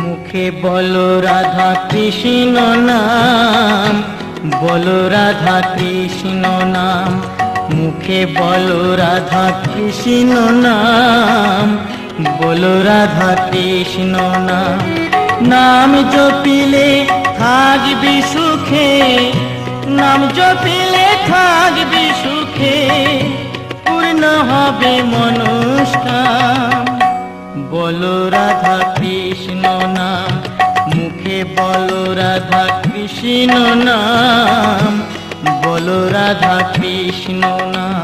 মুখে বলো রাধা কৃষ্ণ নাম, বলো রাধা কৃষ্ণ নাম, মুখে বলো রাধা কৃষ্ণ নাম, বলো রাধা কৃষ্ণ নাম। নাম জপিলে থাকবি সুখে, নাম জপিলে থাকবি সুখে, পূর্ণ হবে মনস্কাম। বলো রাধা কৃষ্ণ নাম, মুখে বলো রাধা কৃষ্ণ নাম, বলো রাধা কৃষ্ণ নাম।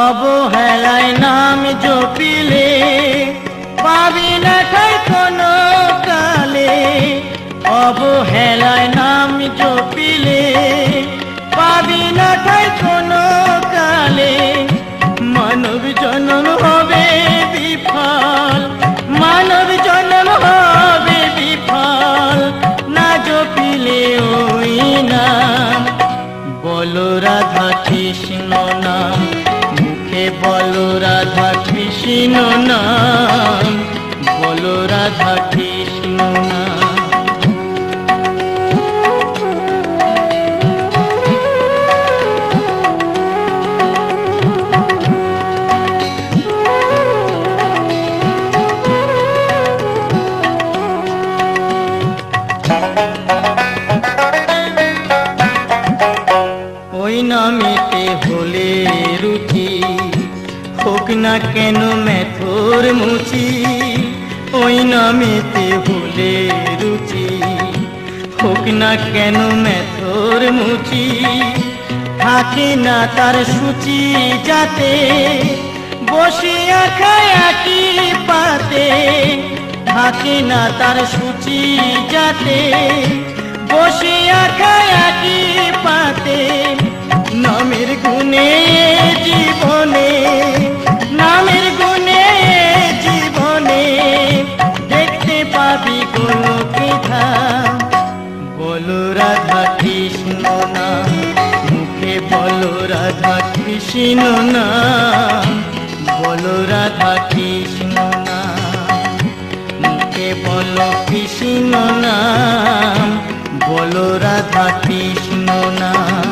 অবহেলায় নাম জপিলে পাবি না ঠাই কোনো কালে, অবহেলায় নাম জপিলে পাবি না ঠাই কোনো কালে। মানব জন্ম হবে বিফল, মানব জন্ম হবে বিফল, না জপিলে ওই নাম। বলো রাধা কৃষ্ণ নাম, মুখে বলো রাধা কৃষ্ণ নাম, বলো রাধা কৃষ্ণ নাম। ওই নামেতে হলে রুচি, হোক না কেন মেথর মুচি। ওই নামেতে হলে রুচি, হোক না কেন মেথর মুচি। থাকে না তার সূচি যাতে, বসিয়া খায় একই পাতে। থাকে না তার সূচি যাতে, বসিয়া খায় একই পাতে। নামের গুণে জীবনে, নামের গুণে জীবনে, দেখতে পাবি কোনো পিঠা। বলো রাধা কৃষ্ণ নাম, মুখে বলো রাধা কৃষ্ণ নাম, বলো রাধা কৃষ্ণ নাম। মুখে বলো কৃষ্ণ নাম, বলো রাধা কৃষ্ণ নাম।